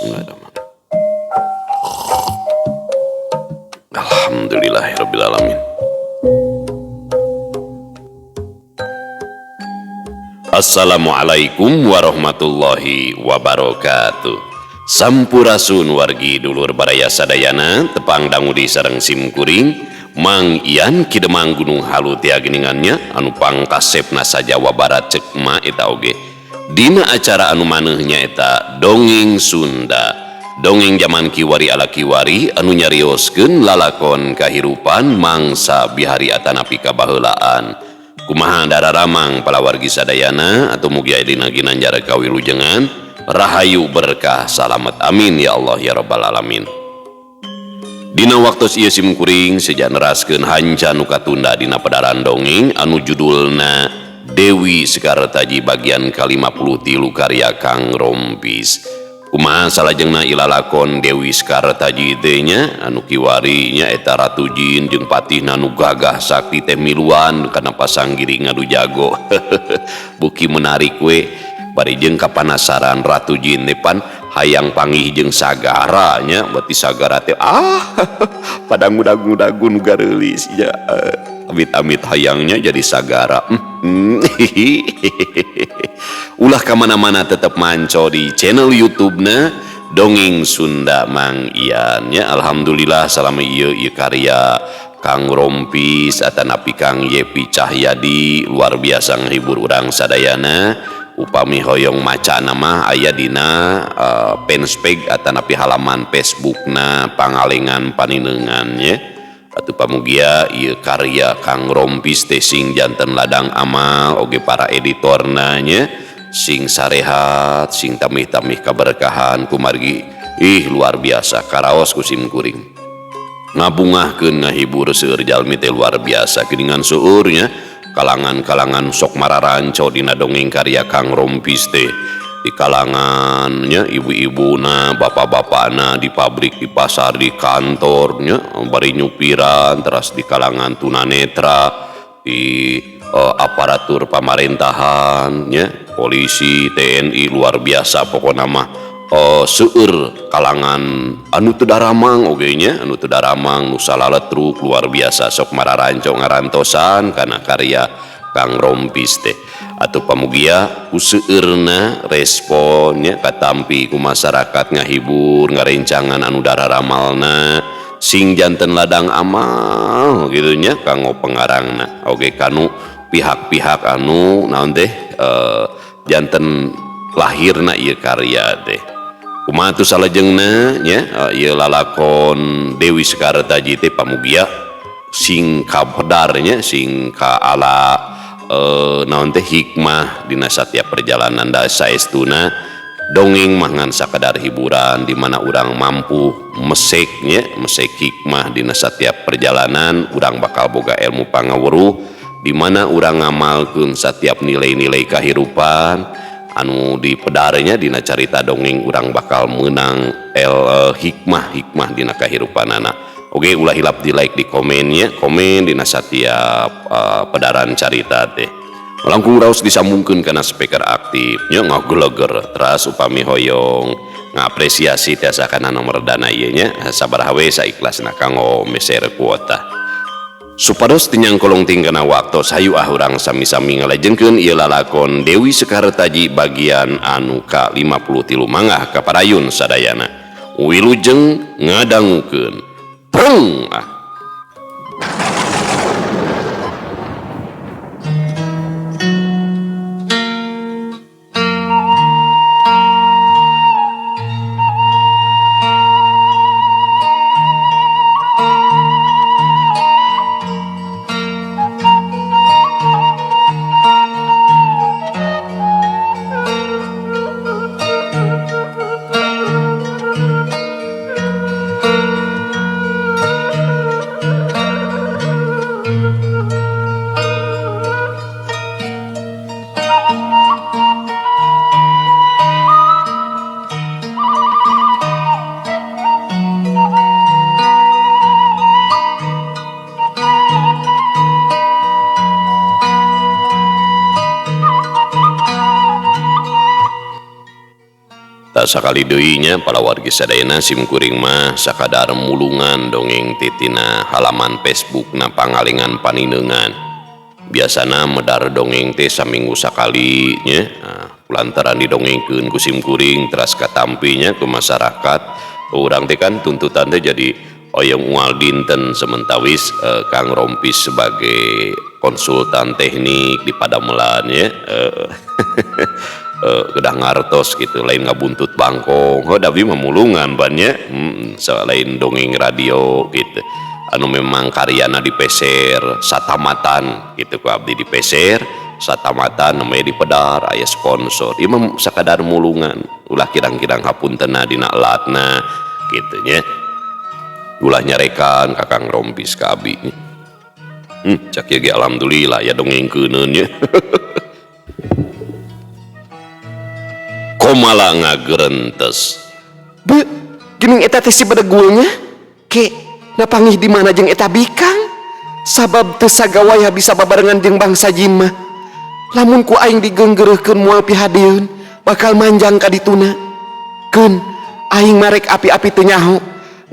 Bismillahirrahmanirrahim. Alhamdulillahirrabbilalamin. Assalamualaikum warahmatullahi wabarakatuh. Sampurasun wargi dulur baraya sadayana tepang dangudi sareng simkuring Mang Ian kidemang gunung halu tia geningannya anu pangkasepna sa Jawa Barat cek ma eta oge dina acara anu manehnya eta dongeng Sunda. Dongeng zaman kiwari ala kiwari anu nyarioskeun lalakon kahirupan mangsa bihari atanapi kabaheulaan. Kumaha dararamang palawargi sadayana atau mugi aya dina ginanjar kawilujengan rahayu berkah salamet amin ya Allah ya rabbal alamin. Dina waktos ieu simkuring seja neraskeun hanca nu katunda dina pedaran dongeng anu judulna Dewi Sekartaji bagian ke-53 karya Kang Rompis. Kumaha salajengna ilalakon Dewi Sekartaji teh nya anu kiwari nya eta Ratu Jin jeung patihna nu gagah sakti teh miluan kana pasanggiri ngadu jago. Buki menarik we bari jeung kapanasaran Ratu Jin depan hayang panggih jeung sagara nya beuti sagara teh pada ngudag-ngudagu nu gareulis nya amit-amit hayangnya jadi sagara. Ulah kamana-mana tetap manco di channel YouTube-na Dongeng Sunda Mang Ian nya. Alhamdulillah salama ieu karya Kang Rompis atanapi Kang Yepi Cahyadi luar biasa ngehibur urang sadayana. Upami hoyong macana mah aya dina fanspage atanapi halaman Facebookna Pangalengan Paninengan nya. Atuh pamugia ieu karya Kang Rompis teh sing janten ladang amal oge para editorna nya sing sarehat sing tamih-tamih kaberkahan kumargi luar biasa karaos ku simkuring ngabungahkeun ngahibur seueur jalmi teh luar biasa geuningan seueur nya kalangan-kalangan sok mararanco dina dongeng karya Kang Rompis teh di kalangannya ibu-ibuna bapak-bapakna di pabrik di pasar di kantornya bari nyupiran teras di kalangan tunanetra di aparatur pemerintahannya polisi TNI luar biasa pokoknya mah seueur kalangan anu teu daramang oge nya anu teu daramang nu salaletruk luar biasa sok mararanco ngarantosan kana karya Kang Rompis teh atau pamugia useueurna responnya katampi ku masyarakat ngahibur ngarencangan anu dararamalna sing janten ladang amal gitu nya kanggo pengarangna oge kanu pihak-pihak anu naon teh janten lahirna ieu karya teh. Kumaha tu salajengna nya ieu lalakon Dewi Sekartaji teh pamugia sing kabedarnya sing ka ala naon teh hikmah dina satiap perjalanan da saestuna dongeng mah ngan sakadar hiburan di mana urang mampu meseknya mesek hikmah dina satiap perjalanan urang bakal boga ilmu pangaweuruh di mana urang ngamalkeun satiap nilai-nilai kahirupan anu dipedarnya dina carita dongeng urang bakal meunang hikmah dina kahirupanana. Oke ulah hilap di like di komennya komen dina satiap pedaran carita teh langkung raos disambungkeun kana speaker aktif nya ngageleger teras upami hoyong ngapresiasi tiasa kana nomor dana ieu nya sabaraha we saikhlasna kanggo meser kuota supados tinyang kolong tingkana waktos hayu urang sami-sami ngalajengkeun ieu lalakon Dewi Sekartaji bagian anu ka-53 mangga kaparayun sadayana wilujeng ngadangukeun prung sakali deuinya para wargi sadayana simkuring mah sakadar mulungan dongeng titina halaman Facebook na pangalengan paninengan. Biasana medar dongeng teh saminggu sakali nya. Lantaran didongengkeun ku simkuring teras katampinya ke masyarakat. Urang teh kan tuntutan teh jadi oyong ual dinten sementawis Kang Rompis sebagai konsultan teknik di Padamelan ya. Kedah ngartos gitu lain ngabuntut bangkong tapi memulungan banyak selain dongeng radio gitu anu memang karyana dipeser satamatan gitu ku abdi dipeser satamatan namanya dipedar aya sponsor ieu mah sakadar mulungan ulah kirang-kirang hapuntenna dina elatna kitu nya ulah nyarekan Kakang Rompis ka abdi cak ye alhamdulillah ya dongengkeun nya komala ngagerentes be geuning eta teh si badegulnya ke napangih di mana jeung eta bikang sabab teu sagawaya bisa babarengan jeung bangsa jin mah lamun ku aing digeunggeureuhkeun moal pihadieun bakal manjang ka dituna keun aing marek api-api teu nyaho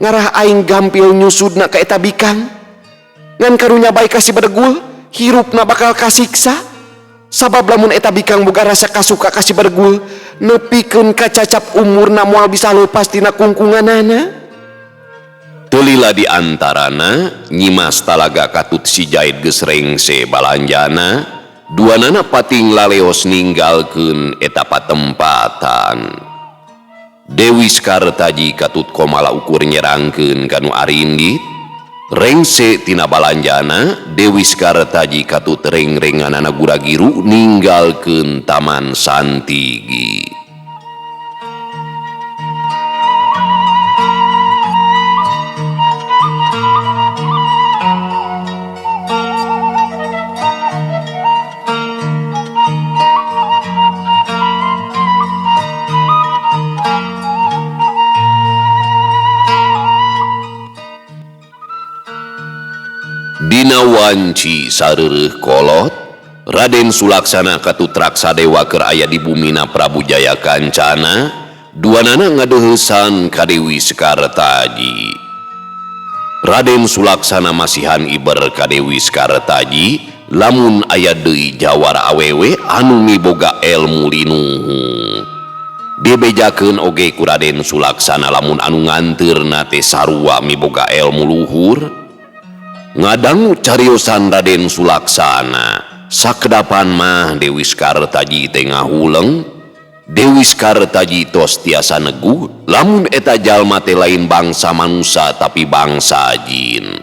ngarah aing gampil nyusudna ka eta bikang ngan karunya bae ka si badegul hirupna bakal kasiksa sabab lamun eta bikang boga rasa kasuka ka si badegul nepikeun kacacap umurna moal bisa lepas tina kungkunganana. Telila di antarana nyimas talaga katut si Jaid geus rengse balanjana duanana pating laleos ninggalkeun eta patempatan. Dewi Skartaji katut komala ukur nyerangkeun kanu arindit rengse tina balanjana Dewi Skartaji katut reng-renganana guragiru ninggalkeun taman Santigi. Dina wanci sareureuk kolot Raden Sulaksana katut Raksadewa keur aya di bumina Prabu Jaya Kancana duanana ngadeuheusan ka Dewi Skartaji. Raden Sulaksana masihan iber ka Dewi Skartaji lamun aya deui jawara awewe anu miboga elmu linuhung. Dibejakeun oge ku Raden Sulaksana lamun anu nganteurna teh sarua miboga elmu luhur. Ngadangu cariosan Raden Sulaksana sakedapan mah Dewi Skartaji teh ngahuleng. Dewi Skartaji tos tiasa neguh lamun eta jalma teh lain bangsa manusia tapi bangsa jin.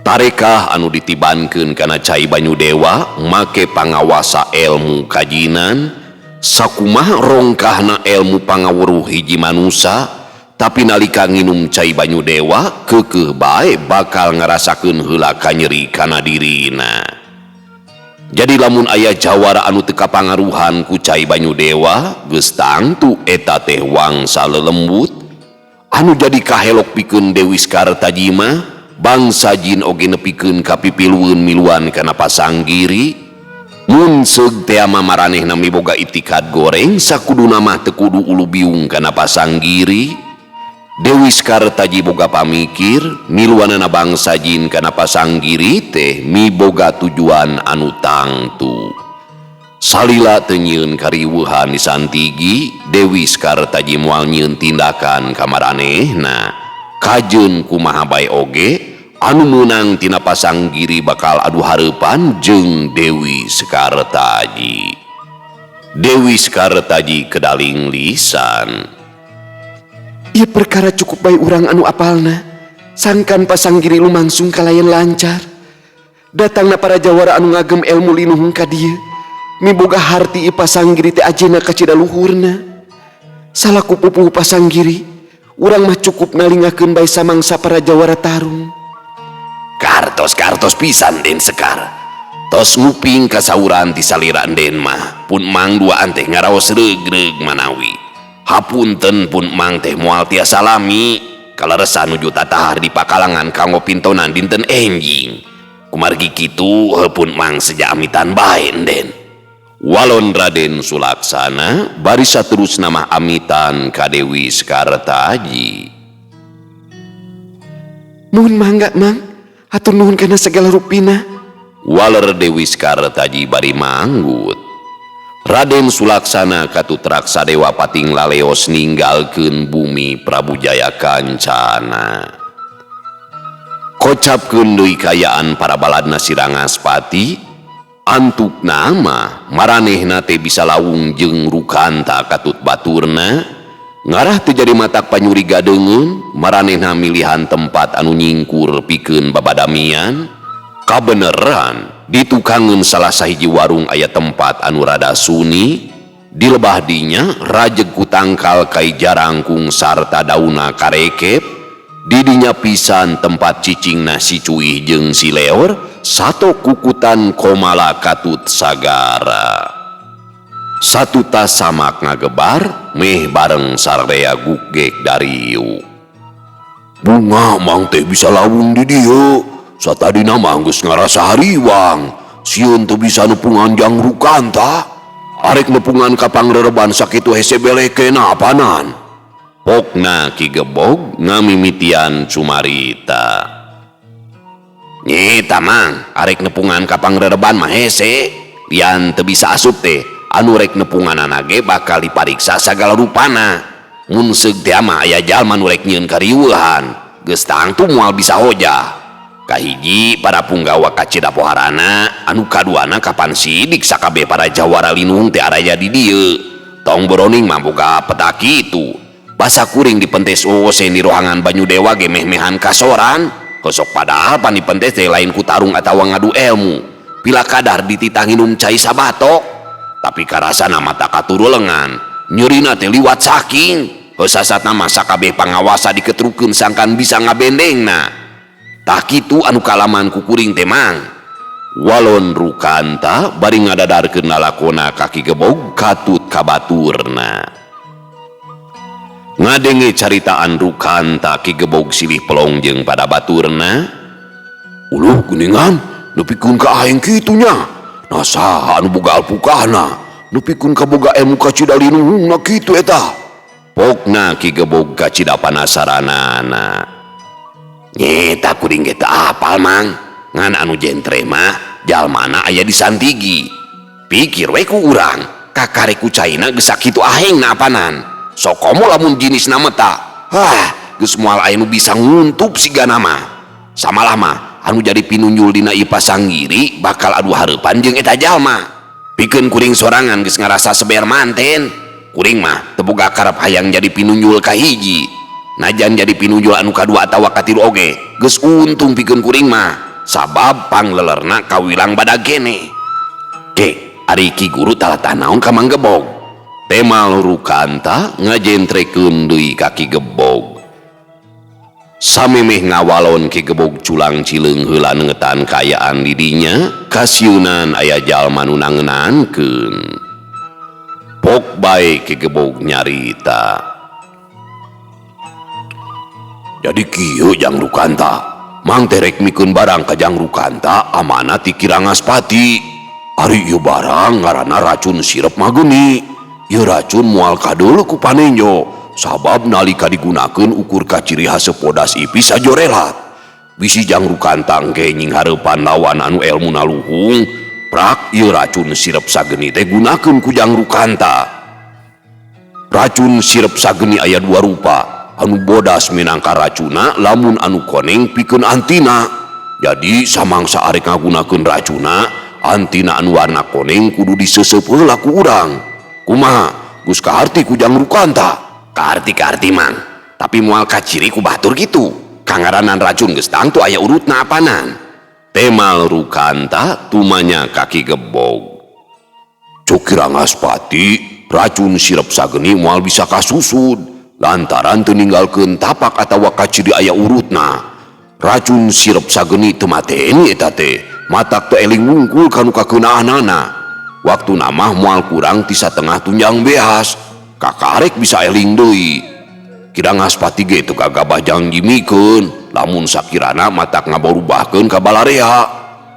Tarekah anu ditibankeun kana Cai Banyu Dewa make pangawasa elmu kajinan sakumaha rongkahna elmu pangawuruh hiji manusia tapi nalika nginum Cai Banyu Dewa keukeuh bae bakal ngarasakeun heula kanyeri kana dirina. Jadi lamun aya jawara anu teu kapangaruhan ku Cai Banyu Dewa geus tangtu eta teh wangsa lelembut anu jadi kahelok pikeun Dewi Skartaji mah bangsa jin oge nepikeun kapipilueun miluan kana pasanggiri. Mun seug teh mah maranehna miboga itikad goreng sakuduna mah teu kudu ulu biung kana pasanggiri. Dewi Skartaji boga pamikir miluanana bangsa jin kana pasanggiri teh miboga tujuan anu tangtu. Salila teu nyieun kariweuhan di Santigi Dewi Skartaji moal nyieun tindakan ka maranehna kajeun kumaha bae oge anu meunang tina pasanggiri bakal adu hareupan jeung Dewi Skartaji. Dewi Skartaji kedaling lisan Ieu perkara cukup bae urang anu apalna sangkan pasanggiri lumangsung kalayan lancar datangna para jawara anu ngagem elmu linuhung ka dieu miboga harti ieu pasanggiri teh ajena ka cida luhurna. Salaku pupuh pasanggiri urang mah cukup ngalingakeun bae samangsa para jawara tarung. Kartos pisan Den Sekar tos nguping kasauran ti salira Den mah pun mang duaan teh ngaraos reug-reug manawi. Hapunten pun mang teh moal tiasa lami kalaresan nuju tatahar di pakalangan kanggo pintonan dinten enjing kumargi kitu pun mang seja amitan bae Den. Walon Raden Sulaksana bari saterus nama amitan ka Dewi Sekartaji. Nuhun mangga mang, atur nuhun kana segala rupina. Waler Dewi Sekartaji bari manggut. Raden Sulaksana katutrak sadewa pating laleos ninggalkeun bumi Prabu Jaya Kancana. Kocapkeun deui kayaan para baladna Sirangaspati, antuk nama maranehna teh bisa lawung jeung Rukanta katut baturna, ngarah teu jadi matak panyuri gadeungeun, maranehna milihan tempat anu nyingkur pikeun babadamian. Kabeneran ditukangeun salah sahiji warung aya tempat anu rada suni, di lebah dinya rajeg ku tangkal kai jarangkung sarta dauna karekep, di dinya pisan tempat cicingna si Cuih jeung si Leor, sato kukutan komala katut sagara. Satu tas samak ngagebar meh bareng sarea gugek dariu. Bunga mang teh bisa lawung di dieu, satadina mah geus ngarasa hariwang, sieun teu bisa nepungan Jang Rukanta, arek nepungan ka pangrereban sakitu hese belekena apanan. Pokna Ki Gebog ngamimitian cumarita. Nyeta mang, arek nepungan ka pangrereban mah hese, lian teu bisa asup teh, anu rek nepunganana ge bakal dipariksa sagala rupana. Mun seug teh mah aya jalma nu rek nyieun karieuhan, geus tangtu moal bisa hojah. Kahiji para punggawa kacida poharana, anu kaduana kapan sidik sakabe para jawara linung teh araya di dieu. Tong Boroning mah boga peta kitu. Basa kuring dipentes osen di rohangan Banyu Dewa ge meh-mehan kasoran. Kosok padahal pan dipentes teh lain ku tarung atawa ngadu ilmu. Pila kadar dititah nginum cai sabatok. Tapi karasana mata katuru lengan, nyurina teh liwat saking. Hesasatna mah sakabe pangawasa diketrukeun sangkan bisa ngabendengna. Tah kitu anu kalaman ku kuring teh mang. Walon Rukanta bari ngadadarkeun lalakona ka Ki Gebog katut ka baturna. Ngadenge caritaan Rukanta Ki Gebog silih pelong jeung pada baturna. Uluh kuningan, nepikeun ka aing kitu nya. Nasaha anu boga alpukahna, nepikeun ka boga ilmu kacida linuhungna kitu eta. Pokna Ki Gebog kacida panasaranana. Nyeta kuring ge teu apal mang, ngan anu jentre mah jalmana aya di Santigi. Pikir we ku urang, kakare ku caina geus sakitu ahengna apanan. Sok komo lamun jinisna meta, geus moal aya nu bisa nguntup sigana mah. Samalah mah anu jadi pinunjul dina ieu pasanggiri bakal adu hareupan jeung eta jalma. Pikeun kuring sorangan geus ngarasa seber manten, kuring mah teu boga karep hayang jadi pinunjul ka hiji. Najan jadi pinunjul anu kadua atawa katilu oge, geus untung pikeun kuring mah, sabab panglelerna kawilang badag keneh. Ke, ari Ki Guru talatah naon ka Mang Gebog? Temal Rukanta ngajentrekeun deui ka Ki Gebog. Samemeh ngawalon Ki Gebog culang cileung heula neungetan kaayaan di dinya, kasieunan aya jalma nu nangeunankeun. Pok bae Ki Gebog nyarita. Jadi kieu Jang Rukanta, mang teh rek mikeun barang ka Jang Rukanta amanat ti Ki Rangaspati. Ari ieu barang ngaranna racun sirep mageni. Ieu racun moal kadeuleu ku panenjo, sabab nalika digunakeun ukur ka ciri hase podas ipis sajorelat. Bisi Jang Rukanta engke nying hareupan lawan anu elmuna luhung, prak ieu racun sirep sageni teh gunakeun ku Jang Rukanta. Racun sirep sageni aya dua rupa, anu bodas minangka racuna, lamun anu koneng pikeun antina. Jadi samangsa arek ngagunakeun racuna, antina anu warna koneng kudu diseuseup heula ku urang. Kumaha geus kaharti ku Jang Rukanta? Kaharti mang, tapi moal kaciri ku batur gitu. Kangaranan racun geus tangtu aya urutna apanan. Temal Rukanta tumanya ka Ki Gebog. Cuk Ki Rangaspati, racun sirep sageni moal bisa kasusud lantaran teu ninggalkeun tapak atawa kaciri aya urutna. Racun sirep sageni teu mateni eta teh, matak teu eling wungkul kanu kakeunaahanana. Waktu namah moal kurang ti satengah tunjang beas, kakarek bisa eling deui. Ki Rangaspati ge teu kagabah jangjimikeun, lamun sakirana matak ngaborubahkeun ka balarea.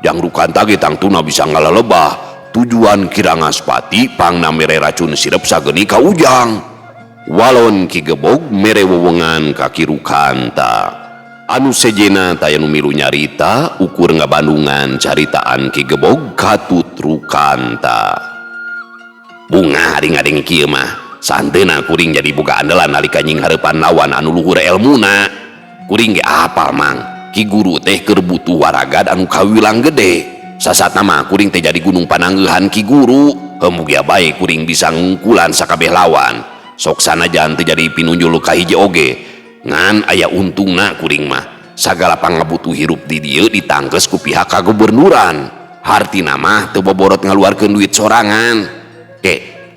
Jang Rukanta ge tangtuna bisa ngalalebah, tujuan Kirangaspati pangna mere racun sirep sageni ka ujang. Walon Ki Gebog mere wewengan ka Ki Rukanta. Anu sejena taya nu milu nyarita ukur ngabandungan caritaan Ki Gebog katut Rukanta. Bunga ngadeng kieu mah santeuna kuring jadi boga andalan nalika nying hareupan lawan anu luhur elmuna. Kuring ge apal mang Ki Guru teh keur butuh waragad anu kawilang gede. Sasatna mah kuring teh jadi gunung panangeuhan Ki Guru. Mugia bae kuring bisa ngungkulan sakabeh lawan. Sok sanajan teu jadi pinunjul ka hiji oge. Ngan aya untungna kuring mah sagala pangabutuh hirup di dieu ditangkes ku pihak kagubernuran. Hartina mah teu boborot ngaluarkeun duit sorangan.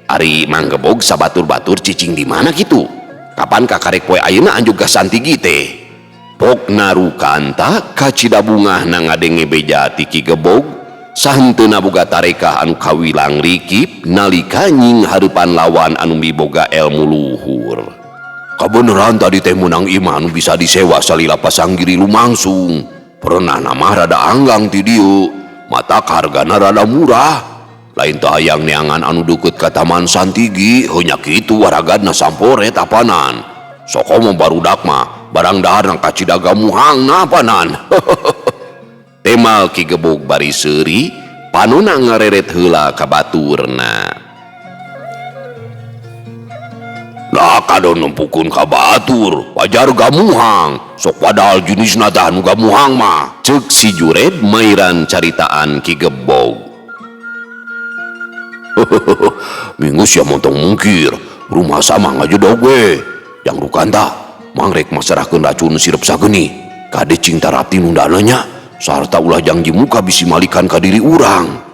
Ari Mang Gebog sabatur-batur cicing di mana gitu? Kapan kakarek poe ayeuna anjog gasantigi teh? Pokna Rukanta kacida bungah na ngadenge beja ti Ki Gebog sahenteuna boga tarekah anu kawilang rikip nalika nying hareupan lawan anu miboga elmu luhur. Kabeneran tadi teh menang imah anu bisa disewa salila pasanggiri lumangsung. Pernah nama rada anggang ti dieu, mata hargana rada murah. Lain teh hayang neangan anu deukeut ka Taman Santigi, heunya kitu waragadna sampore tapanan. Sokomo barudak mah barang daharna kacida gamuhangna panan. Temal Ki Gebog bari seuri, panonna ngareret heula ka baturna. Nah kadon nempukun ka batur wajar gamuhang sok padahal jenisna tah nu gamuhang mah ceuk si Jured mairan caritaan Ki Gebog. Minggu sia montong mungkir rumah sama ngajedog we yang Rukanta mangrek masarahkeun racun sirep sageni kade cing tarapti nundananya sarta ulah janji muka bisi malikan ka diri urang.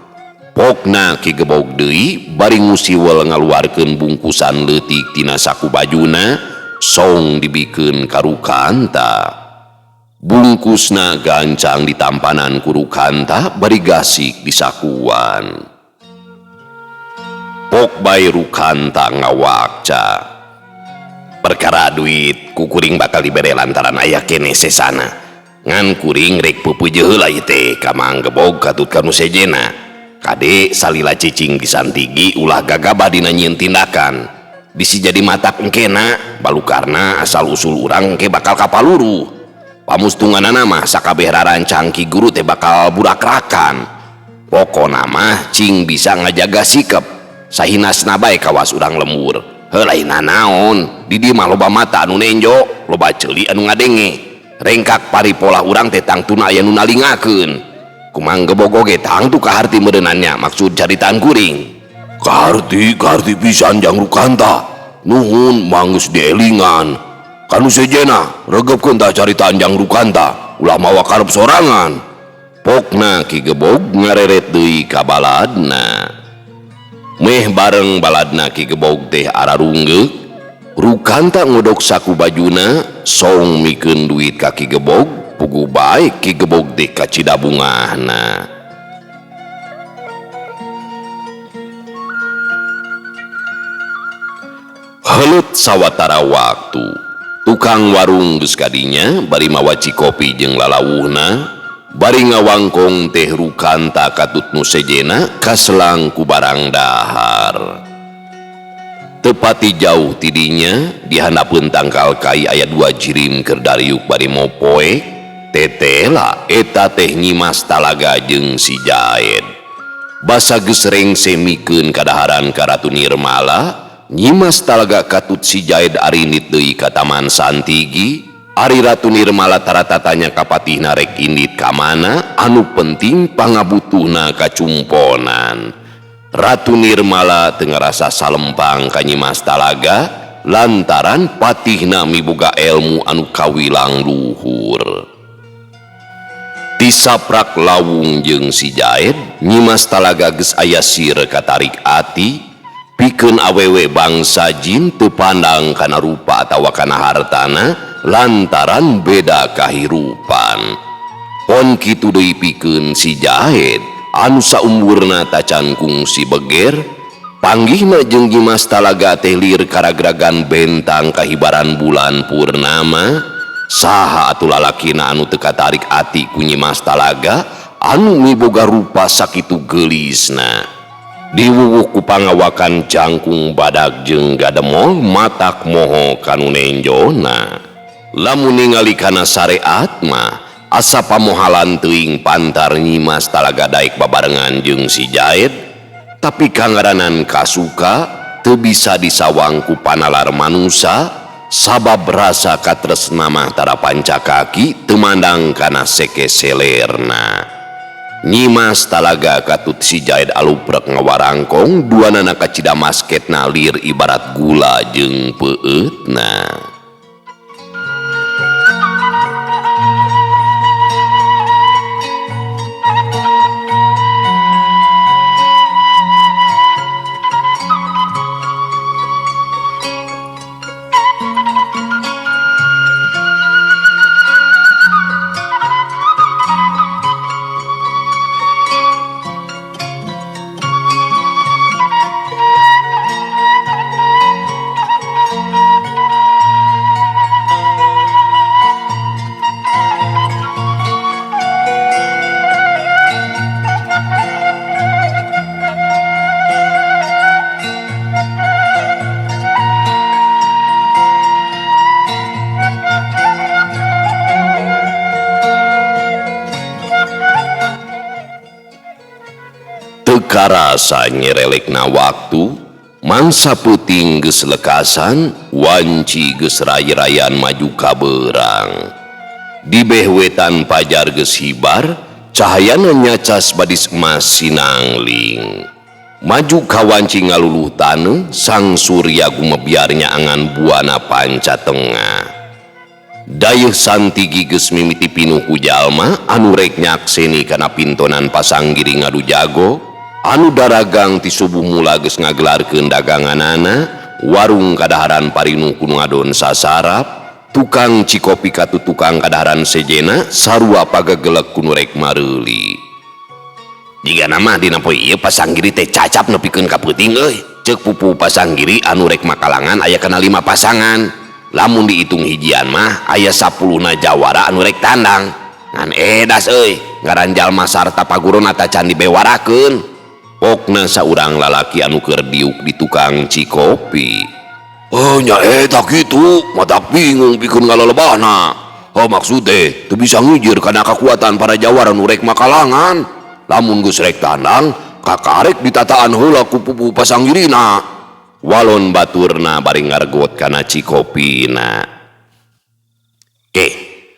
Pokna Ki Gebog deui bari ngusiwel ngaluarkeun bungkusan leutik tina saku bajuna song dibikeun ka Rukanta. Bungkusna gancang ditampanan ku Rukanta bari gasik di sakuan. Pok bae Rukanta ngawakca. Perkara duit ku kuring bakal dibere lantaran aya keneh sesana. Ngan kuring rek peupeujeuh heula ieu teh ka Mang Gebog katut kanu sejena. Kade salila cicing di Santigi ulah gagabah dina nyieun tindakan. Bisi jadi matak engkena balukarna asal usul urang engke bakal kapaluru. Pamustunganana mah sakabeh rarancang Ki Guru teh bakal burakrakan. Pokona mah cing bisa ngajaga sikep sahinasna bae kawas urang lembur. Helaina naon di dieu mah loba mata anu nenjo, loba ceuli anu ngadenge. Rengkak paripola urang teh tangtuna aya nu nalingakeun. Ku Mang Gebog oge tangtu kaharti meureunannya maksud caritaan kuring. Kaharti pisan Jang Rukanta. Nuhun manggeus dielingan. Kanu sejena regepkeun tah caritaan Jang Rukanta ulah mawa karep sorangan. Pokna Ki Gebog ngareret deui ka baladna. Meh bareng baladna Ki Gebog teh ararunggeuk, Rukanta ngodok saku bajuna song mikeun duit ka Ki Gebog. Pugu baik Ki Gebog teh kacida bungahna. Heuleut sawatara waktu tukang warung geus kadinya bari mawaci kopi jeung lalawuhna bari ngawangkong teh Rukanta katut nu sejena kaselang ku barang dahar. Tepati jauh tidinya dihandapkeun tangkal kai aya 2 jirim keur dariuk bari mopoe. Tetela eta teh Nyimas Talaga jeung si Jaed. Basa geus rengse mikeun kadaharan ka Ratu Nirmala, Nyimas Talaga katut si Jaed arinit deui ka Taman Santigi. Ari Ratu Nirmala taratatanya kapatihna rek indit ka mana, anu penting pangabutuhna kacumponan. Ratu Nirmala teu ngarasa salempang ka Nyimas Talaga lantaran patihna miboga elmu anu kawilang luhur. Disaprak lawung jeung si Jaed, Nyimas Talaga geus aya sir katarik ati pikeun awewe bangsa jin teu pandang kana rupa atawa kana hartana lantaran beda kahirupan. Pon kitu deui pikeun si Jaed anu saumurna tacan kungsi beger panggihna jeung Nyimas Talaga teh lir karagragan bentang kahibaran bulan purnama. Saha atuh lalakina anu teu katarik ati ku Nyimas Talaga anu miboga rupa sakitu geulisna. diwuwuh ku pangawakan jangkung badak jeung gademol matak moho kanu nenjona. Lamun ningali kana syariat mah asa pamohalan teuing pantar Nyimas Talaga daek babarengan jeung si Jaed, tapi kangaranan kasuka teu bisa disawang ku panalar manusa sabab rasa katresna mah tara pancakaki teu mandang kana sekeselerna. Nyimas Talaga katut si Jaed aluprek ngawarangkong duanana kacida masketna lir ibarat gula jeung peueutna. Karasa nyerelekna waktu mangsa peuting geus lekasan wanci geus ray-rayan maju ka beurang di beh wetan pajar geus hibar cahayana nyacas badis emas sinangling maju ka wanci ngaluluh taneuh sang surya gumebiarnya angan buana panca tengah dayeuh santigi geus mimiti pinuh ku jalma anu rek nyakseni kana pintonan pasanggiri ngadu jago anu daragang ti subuh mula geus ngagelarkeun daganganana warung kadaharan parinu kudu ngadon sasarap tukang cikopi katu tukang kadaharan sejena sarua pagagelek kudu rek mareuli jiga nama dina poe ieu pasanggiri teh cacap nepikeun ka peuting euy ceuk pupu pasanggiri anu rek makalangan aya kana 5 pasangan lamun diitung hijian mah aya 10 na jawara anu rek tandang ngan edas euy ngaran jalma sarta pagurona ta can dibewarakeun pokna saurang lalaki anu keur diuk di tukang cikopi. Oh nya eta kitu, matak bingung pikeun ngalolebahna. Oh maksud teh teu bisa ngijir kana kakuatan para jawara nu rek makalangan. Lamun geus rek tandang, kakarek ditataan heula ku pupu pasanggirina. Walon baturna bari ngargot kana cikopina. Ke,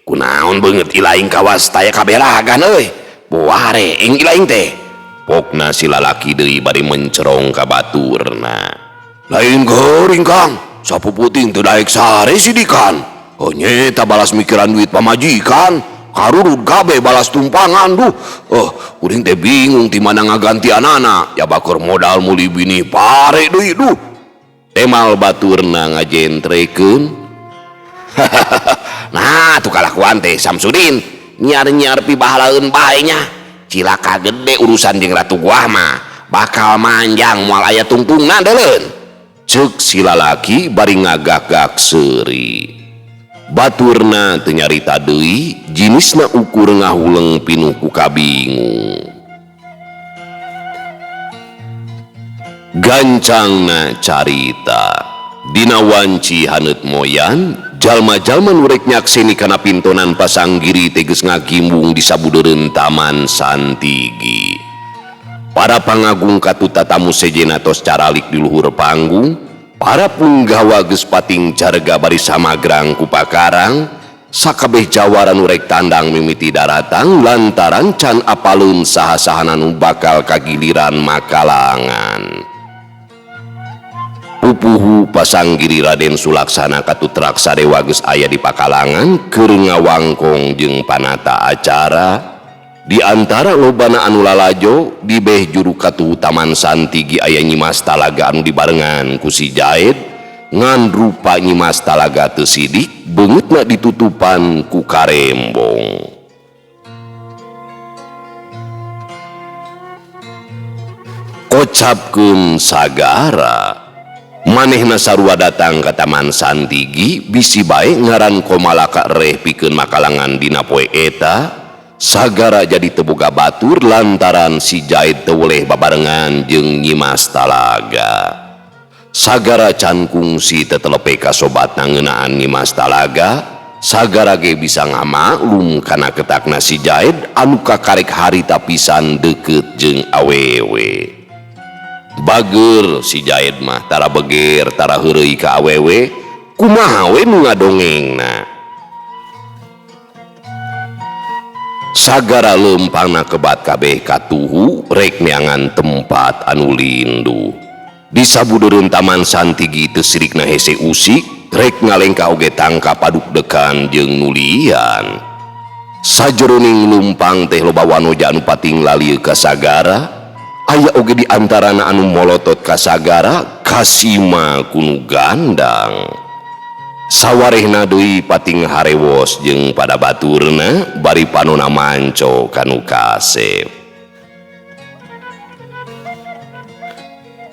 kunaon beungeut ilaing kawas taya kabelagan euy. Boare ing ilaing teh. Pokna si lalaki deui bari mencerong ka baturna. Lain geuring Kang, sapupu ting teu daek sare sidikan. Oh nyeta balas mikiran duit pamajikan, karurut gabe balas tumpangan duh. Kuring teh bingung ti mana ngagantianana, ya bakeur modal muli bini pare deui duh. Temal baturna ngajentrekeun. Nah, tu kalakuan teh Samsudin, nyiar-nyiar pi bahalaeun bae nya. Cilaka gede urusan jeung ratu gua mah bakal manjang moal aya tungtungna deuleun ceuk si lalaki bari ngagak-gak seuri baturna teu nyarita deui jinisna ukur ngahuleng pinuh ku kabingung gancangna carita dina wanci haneut moyan jalma-jalma nu rek nyakseni kana pintonan pasanggiri teh geus ngagimbung di sabudeureun taman santigi. Para pangagung katu tatamu sejena tos caralik di luhur panggung, para punggawa geus pating carega bari samagrang ku pakarang, sakabeh jawara nu rek tandang mimiti daratang lantaran can apaleun saha-sahana nu bakal kagiliran makalangan. Pupuhu pasanggiri Raden Sulaksana katutrak sadewa geus aya di pakalangan keur ngawangkong jeung panata acara di antara lobana anu lalajo di beh juru katuh taman santigi aya Nyimas Talaga anu dibarengan ku si Jaed ngan rupa Nyimas Talaga teu sidik beungeutna ditutupan ku karembong. Kocapkeun sagara manehna sarua datang ke taman santigi bisi bae ngaran komalaka reh pikeun makalangan dina poe eta sagara jadi teboga batur lantaran si Jaid teu weleh babarengan jeung Nyi Mas Talaga. Sagara can kungsi tetelepe ka sobatna ngeunaan Nyi Mas Talaga, sagara ge bisa ngamaklum kana ketakna si Jaid anu kakarek harita pisan deukeut jeung awewe. Bageur si Jaid mah tara beger tara heureuy ka awewe, kumaha we nu ngadongengna. Sagara leumpangna kebat kabeh katuhu rek neangan tempat anu lindu. Di sabudeurun taman santigi teu sirikna hese usik rek ngalengka oge tangka padukdekan jeung nulian. Sajeroning lumpang teh loba wanoja anu pating lalieu ka sagara, aya oge di antarana anu molotot ka sagara kasima kunu gandang. Sawarehna deui pating harewos jeung pada baturna bari panona manco kanu kasep.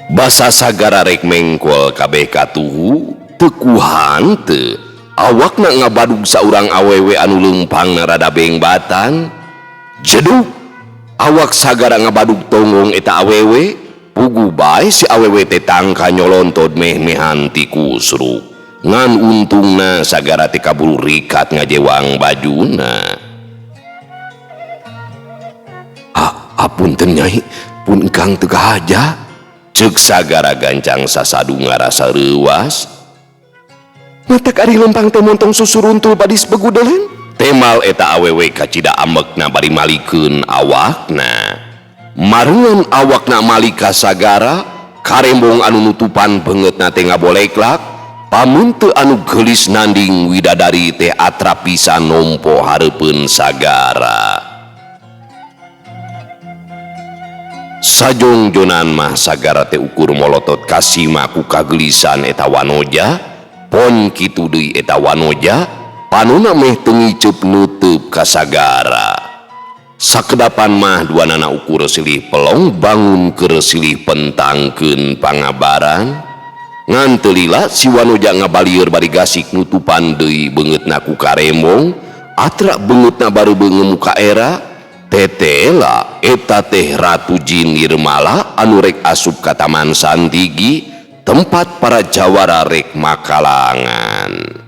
Basa sagara rek mengkol kabeh katuhu teu kuhan teu awakna ngabadug saurang awewe anu leumpangna rada bengbatan. Jedug awak sagara ngabadug tonggong eta awewe, pugu bae si awewe teh tangka nyolontod meh-mehan ti kusruk. Ngan untungna sagara teh kaburu rikat ngajewang bajuna. Apunten Nyai, pun engkang teu kahaja, ceuk sagara gancang sasadu ngarasa reuwas. Matak ari lempang teh montong susuruntul badis begudelen. Temal eta awewe kacida amekna bari malikeun awakna. Mareungan awakna malika sagara, karembong anu nutupan beungeutna teh ngaboleklak. Pamun teu anu geulis nanding widadari teh atra pisan nompo hareupeun sagara. Sajongjonan mah sagara teh ukur molotot kasima ku kagelisan eta wanoja, pon kitu deui eta wanoja, panonna meh teu ngiceup nutup ka sagara. Sakedapan mah duanana ukur silih pelong bangun keur silih pentangkeun pangabaran. Ngan teu lila si wanoja ngabalieur bari gasik nutupan deui beungeutna ku karembong, atra beungeutna baru beungeu muka era. Tetela eta teh Ratu Jin Nirmala anu rek asup ka taman santigi tempat para jawara rek makalangan.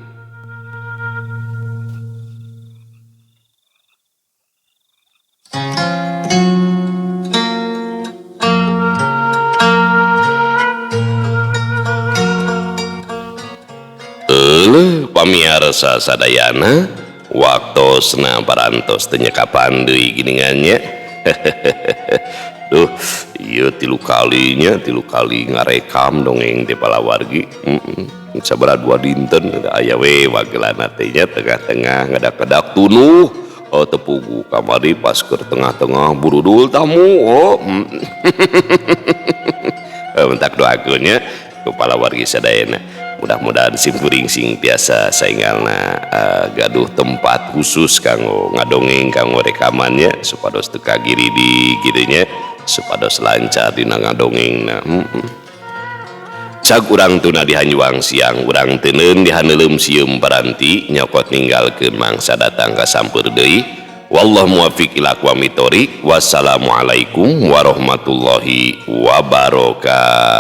Pamiarsa sadayana waktosna parantos teu nyekapan deui giningannya. Duh, ieu tilu kali ngarekam dongeng teh palawargi. Sabaraha 2 dinten aya we wagelana teh nya tengah-tengah ngadak-ngadak tunuh. Oh tepugu kamari pas keur tengah-tengah burudul tamu. Oh. Mentak doakeun nya kepala wargi sadayana. Mudah-mudahan simkuring sing biasa saingalna gaduh tempat khusus kanggo ngadongeng kanggo rekamannya supados teu kagiri di kieunya supados lancar dina ngadongengna. Cag urang tuna dihanjuang siang urang teuneun dihaneuleum sieum paranti nyokot ninggalkeun mangsa datang ka sampeur deui. Wallahu muwaffiq ila aqwamit thoriq. Wassalamualaikum warahmatullahi wabarakatuh.